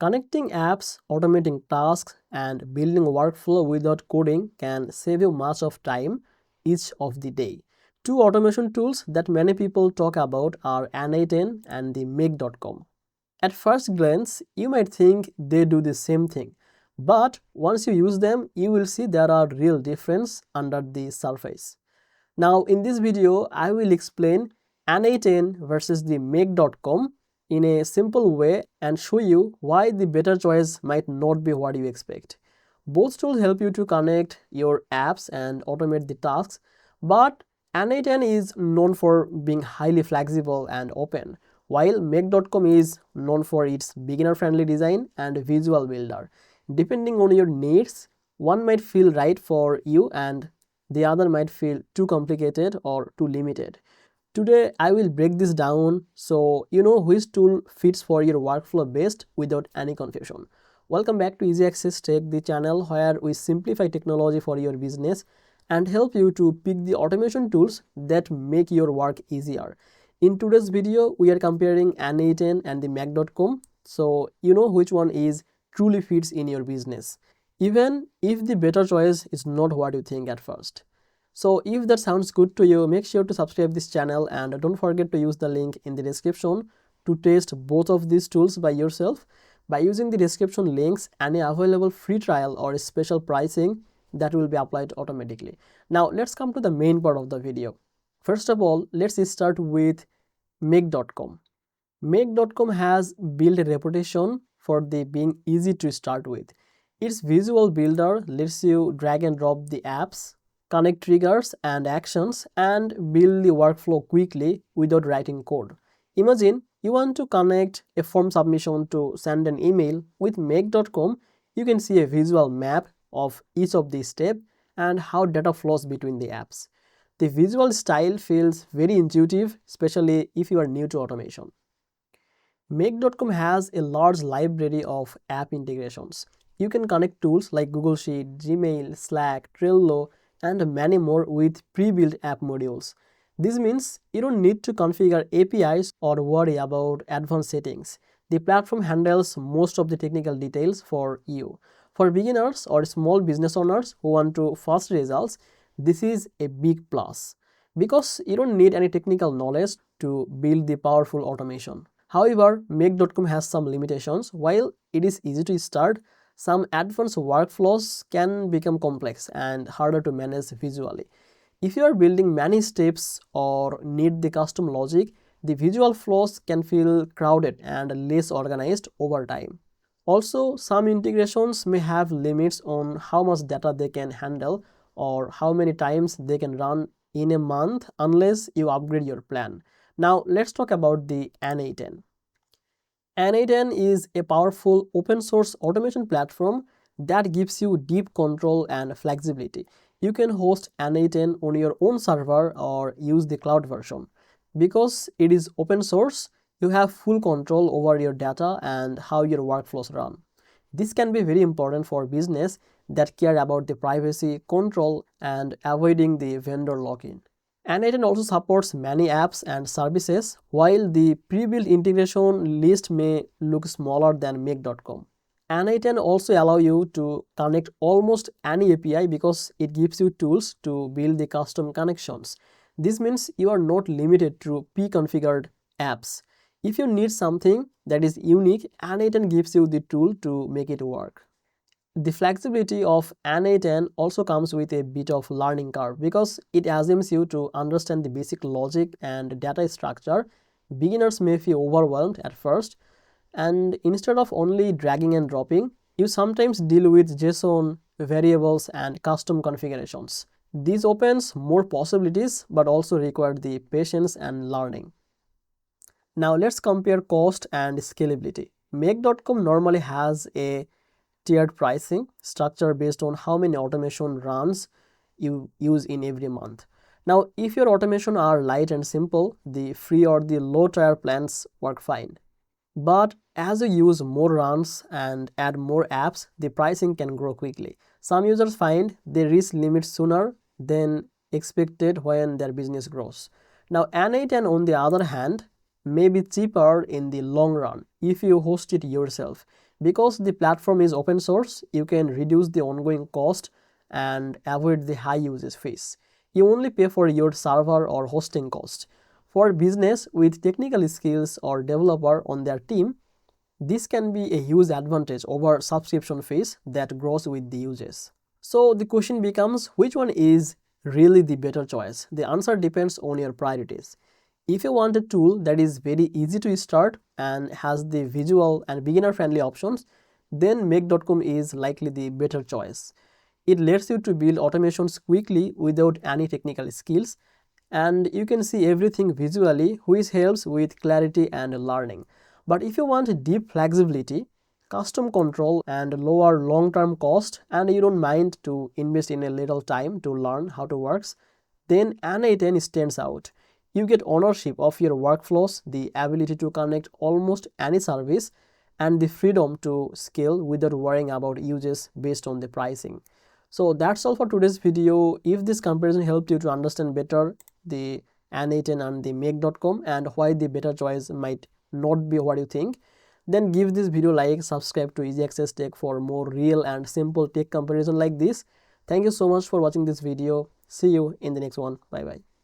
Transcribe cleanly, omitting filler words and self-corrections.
Connecting apps, automating tasks, and building workflow without coding can save you much of time each of the day. Two automation tools that many people talk about are n8n and the make.com. At first glance, you might think they do the same thing, but once you use them, you will see there are real differences under the surface. Now in this video, I will explain n8n versus the make.com in a simple way and show you why the better choice might not be what you expect. Both tools help you to connect your apps and automate the tasks, but n8n is known for being highly flexible and open, while make.com is known for its beginner-friendly design and visual builder. Depending on your needs, one might feel right for you and the other might feel too complicated or too limited. Today I will break this down so you know which tool fits for your workflow best without any confusion. Welcome back to Easy Access Tech, the channel where we simplify technology for your business and help you to pick the automation tools that make your work easier. In today's video, we are comparing n8n and the make.com so you know which one is truly fits in your business, even if the better choice is not what you think at first. So if that sounds good to you, make sure to subscribe this channel and don't forget to use the link in the description to test both of these tools by yourself. By using the description links, any available free trial or special pricing that will be applied automatically. Now let's come to the main part of the video. First of all, let's start with make.com. Make.com has built a reputation for being easy to start with. Its visual builder lets you drag and drop the apps, connect triggers and actions, and build the workflow quickly without writing code. Imagine you want to connect a form submission to send an email. With make.com, you can see a visual map of each of these steps and how data flows between the apps. The visual style feels very intuitive, especially if you are new to automation. Make.com has a large library of app integrations. You can connect tools like Google Sheet, Gmail, Slack, Trello, and many more with pre-built app modules. This means you don't need to configure APIs or worry about advanced settings. The platform handles most of the technical details for you. For beginners or small business owners who want to fast results, this is a big plus because you don't need any technical knowledge to build the powerful automation. However, make.com has some limitations. While it is easy to start, some advanced workflows can become complex and harder to manage visually. If you are building many steps or need the custom logic, the visual flows can feel crowded and less organized over time. Also, some integrations may have limits on how much data they can handle or how many times they can run in a month unless you upgrade your plan. Now let's talk about the n8n. n8n is a powerful open source automation platform that gives you deep control and flexibility. You can host n8n on your own server or use the cloud version. Because it is open source, you have full control over your data and how your workflows run. This can be very important for business that care about the privacy, control, and avoiding the vendor lock-in. n8n also supports many apps and services, while the pre-built integration list may look smaller than make.com. n8n also allows you to connect almost any API because it gives you tools to build the custom connections. This means you are not limited to pre-configured apps. If you need something that is unique, n8n gives you the tool to make it work. The flexibility of n8n also comes with a bit of learning curve because it assumes you to understand the basic logic and data structure. Beginners may feel overwhelmed at first, and instead of only dragging and dropping, you sometimes deal with JSON, variables, and custom configurations. This opens more possibilities but also require the patience and learning. Now let's compare cost and scalability. Make.com normally has a tiered pricing structure based on how many automation runs you use in every month. Now, if your automation are light and simple, the free or the low tier plans work fine. But as you use more runs and add more apps, the pricing can grow quickly. Some users find they reach limits sooner than expected when their business grows. Now, n8n on the other hand may be cheaper in the long run if you host it yourself. Because the platform is open source, you can reduce the ongoing cost and avoid the high usage fees. You only pay for your server or hosting cost. For business with technical skills or developer on their team, this can be a huge advantage over subscription fees that grows with the usage. So the question becomes, which one is really the better choice? The answer depends on your priorities. If you want a tool that is very easy to start and has the visual and beginner friendly options, then make.com is likely the better choice. It lets you to build automations quickly without any technical skills, and you can see everything visually, which helps with clarity and learning. But if you want deep flexibility, custom control and lower long-term cost, and you don't mind to invest in a little time to learn how to works, then n8n stands out. You get ownership of your workflows, the ability to connect almost any service, and the freedom to scale without worrying about uses based on the pricing. So that's all for today's video. If this comparison helped you to understand better the n8n and the make.com and why the better choice might not be what you think, then give this video like, subscribe to Easy Access Tech for more real and simple tech comparison like this. Thank you so much for watching this video. See you in the next one. Bye bye.